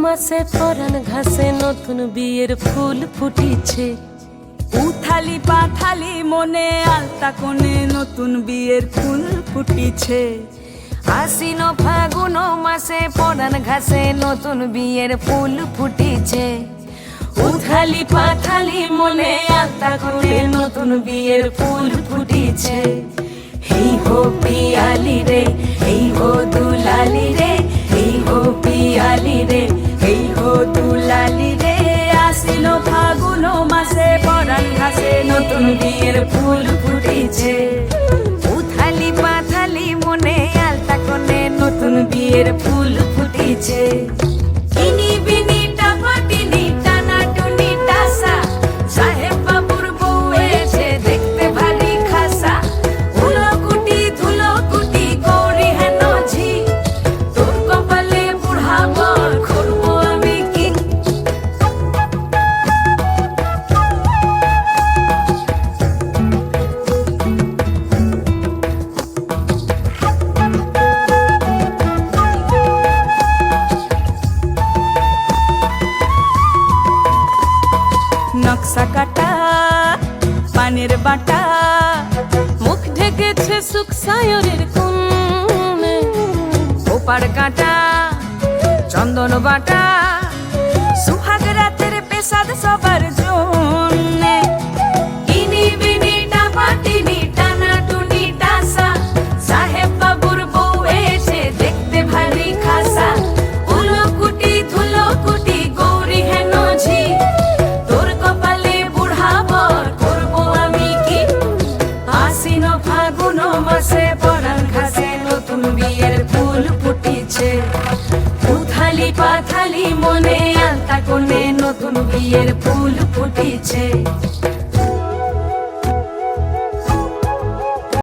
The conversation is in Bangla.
মাসে পরাণ ঘাসে নতুন বিয়ের ফুল ফুটিছে। উথালি পাথালি মনে আলতা কোণে নতুন বিয়ের ফুল ফুটিছে। আশ্বিন ফাগুন মাসে পরাণ ঘাসে নতুন বিয়ের ফুল ফুটিছে। উথালি পাথালি মনে আলতা কোণে নতুন বিয়ের ফুল ফুটিছে। এই হো পিয়ালি রে, এই হো দুলালি রে, এই হো পিয়ালি রে, এই হো দুলালি রে। আশ্বিন ফাগুন মাসে পরাণ ঘাসে নতুন বিয়ের ফুল ফুটিছে। উথালি পাথালি মনে আলতা কোণে নতুন বিয়ের ফুল ফুটিছে। ইনি বিনি টাপাটিনি টানা টুনি টাসা, সাহেব বাবুর বউ এসে দেখতে ভারী খাসা। উলকুটি ধুলকুটি গৌরী হেন ঝি, তোর কপালে বুড়া বর করবো আমি কি। নকশা কাটা পানের বাটা, মুখ ঢেকেছে সুখ সায়রের কোণে। ওপার কাটা চন্দন বাটা, সুহাগ রাতের পেশাদ সবার জন্যে। ইনি বিনি টাপাটিনি টানা টুনি টাসা, সাহেব বাবুর বউ এসে দেখতে ভারী খাসা। উলকুটি ধুলকুটি গৌরী হেন ঝি, তোর কপালে বুড়া বর করবো আমি কি। আশ্বিন ফাগুন মাসে পরাণ ঘাসে নতুন বিয়ের ফুল ফুটিছে। উথালি পাথালি মনে আলতা কোণে নতুন বিয়ের ফুল ফুটিছে।